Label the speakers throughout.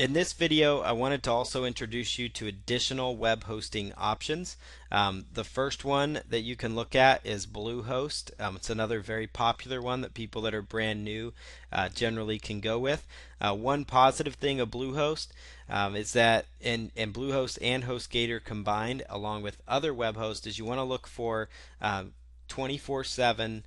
Speaker 1: In this video, I wanted to also introduce you to additional web hosting options. The first one that you can look at is Bluehost. It's another very popular one that people that are brand new generally can go with. One positive thing of Bluehost is that in Bluehost and HostGator combined, along with other web hosts, is you want to look for 24/7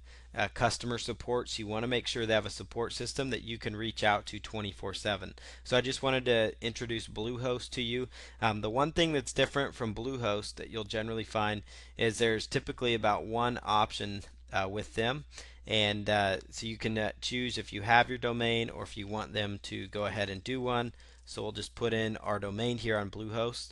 Speaker 1: customer support. So you want to make sure they have a support system that you can reach out to 24/7. So I just wanted to introduce Bluehost to you. The one thing that's different from Bluehost that you'll generally find is there's typically about one option with them. And so you can choose if you have your domain or if you want them to go ahead and do one. So we'll just put in our domain here on Bluehost.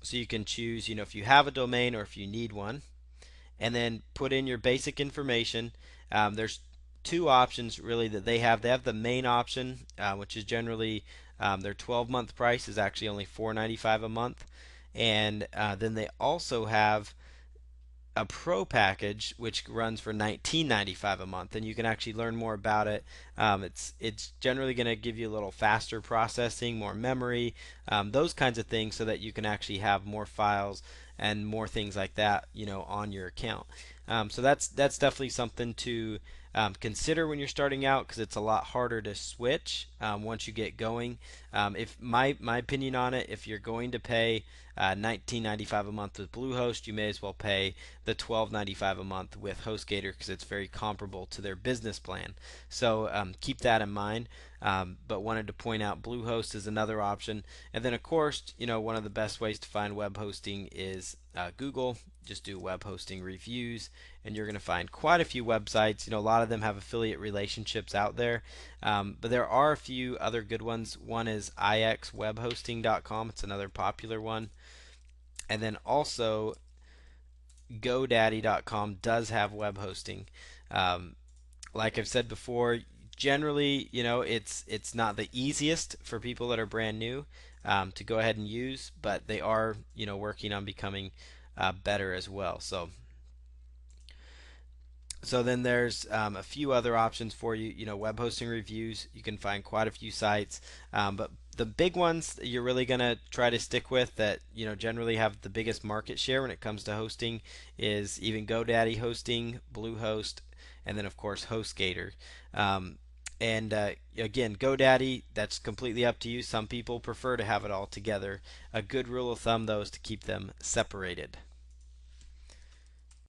Speaker 1: So you can choose, if you have a domain or if you need one, and then put in your basic information. There's two options really that they have. They have the main option, which is generally their 12-month price is actually only $4.95 a month, and then they also have a pro package which runs for $19.95 a month, and you can actually learn more about it. It's generally going to give you a little faster processing, more memory, those kinds of things, so that you can actually have more files and more things like that, on your account. So that's definitely something to consider when you're starting out, because it's a lot harder to switch once you get going. If my opinion on it, if you're going to pay $19.95 a month with Bluehost, you may as well pay the $12.95 a month with HostGator, because it's very comparable to their business plan. So keep that in mind. But wanted to point out Bluehost is another option. And then of course, one of the best ways to find web hosting is Google. Just do web hosting reviews, and you're going to find quite a few websites. A lot of them have affiliate relationships out there, but there are a few other good ones. One is ixwebhosting.com. It's another popular one. And then also GoDaddy.com does have web hosting. Like I've said before, generally, it's not the easiest for people that are brand new to go ahead and use, but they are, working on becoming better as well. So then there's a few other options for you. Web hosting reviews. You can find quite a few sites, but the big ones that you're really going to try to stick with that generally have the biggest market share when it comes to hosting is even GoDaddy Hosting, Bluehost, and then of course HostGator. And again, GoDaddy, that's completely up to you. Some people prefer to have it all together. A good rule of thumb, though, is to keep them separated.